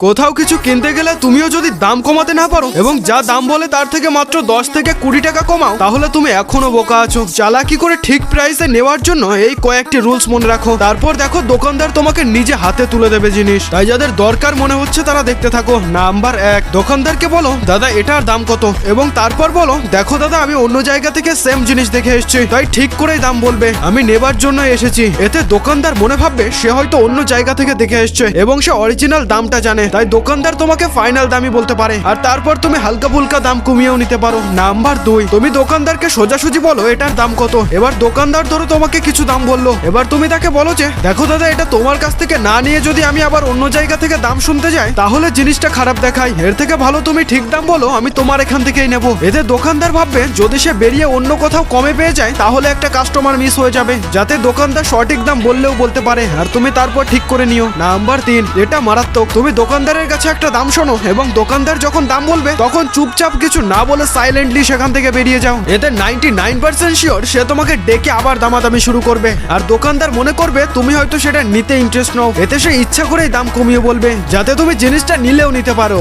কোথাও কিছু কিনতে গেলে তুমিও যদি দাম কমাতে না পারো এবং যা দাম বলে তার থেকে মাত্র 10 থেকে 20 টাকা কমাও, তাহলে তুমি এখনো বোকা আছো। চালাকি করে ঠিক প্রাইসে নেওয়ার জন্য এই কয়েকটি রুলস মনে রাখো, তারপর দেখো দোকানদার তোমাকে নিজে হাতে তুলে দেবে জিনিস। তাই যাদের দরকার মনে হচ্ছে তারা দেখতে থাকো। নাম্বার 1, দোকানদারকে বলো দাদা এটার দাম কত, এবং তারপর বলো দেখো দাদা আমি অন্য জায়গা থেকে সেম জিনিস দেখে এসেছি, তাই ঠিক করেই দাম বলবে, আমি নেবার জন্য এসেছি। এতে দোকানদার মনে ভাববে সে হয়তো অন্য জায়গা থেকে দেখে এসছে এবং সে অরিজিনাল দামটা জানে, তাই দোকানদার তোমাকে ফাইনাল দামই বলতে পারে। আর তারপর তুমি হালকা ফুলকা দাম কমিয়েও নিতে পারো। নাম্বার 2, তুমি দোকানদারকে সোজাসুজি বলো এটার দাম কত। এবার দোকানদার ধরো তোমাকে কিছু দাম বললো, এবার তুমি তাকে বলো যে দেখো দাদা এটা তোমার কাছ থেকে না নিয়ে যদি আমি আবার অন্য জায়গা থেকে দাম শুনতে যাই তাহলে জিনিসটা খারাপ দেখায়, এর থেকে ভালো তুমি ঠিক দাম বলো, আমি তোমার এখান থেকেই নেবো। এতে দোকানদার ভাববে যদি সে বেরিয়ে অন্য কোথাও কমে পেয়ে যায় তাহলে একটা কাস্টমার মিস হয়ে যাবে, যাতে দোকানদার সঠিক দাম বললেও বলতে পারে আর তুমি তারপর ঠিক করে নিও। নাম্বার 3, এটা মারাত্মক, তুমি দোকানদারের কাছে একটা দাম শোনো এবং দোকানদার যখন দাম বলবে তখন চুপচাপ কিছু না বলে সাইলেন্টলি সেখান থেকে বেরিয়ে যাও। এতে 99% শিওর সে তোমাকে ডেকে আবার দামাদামি শুরু করবে আর দোকানদার মনে করবে তুমি হয়তো সেটা নিতে ইন্টারেস্ট নাও, এতে সে ইচ্ছা করেই দাম কমিয়ে বলবে যাতে তুমি জিনিসটা নিলেও নিতে পারো।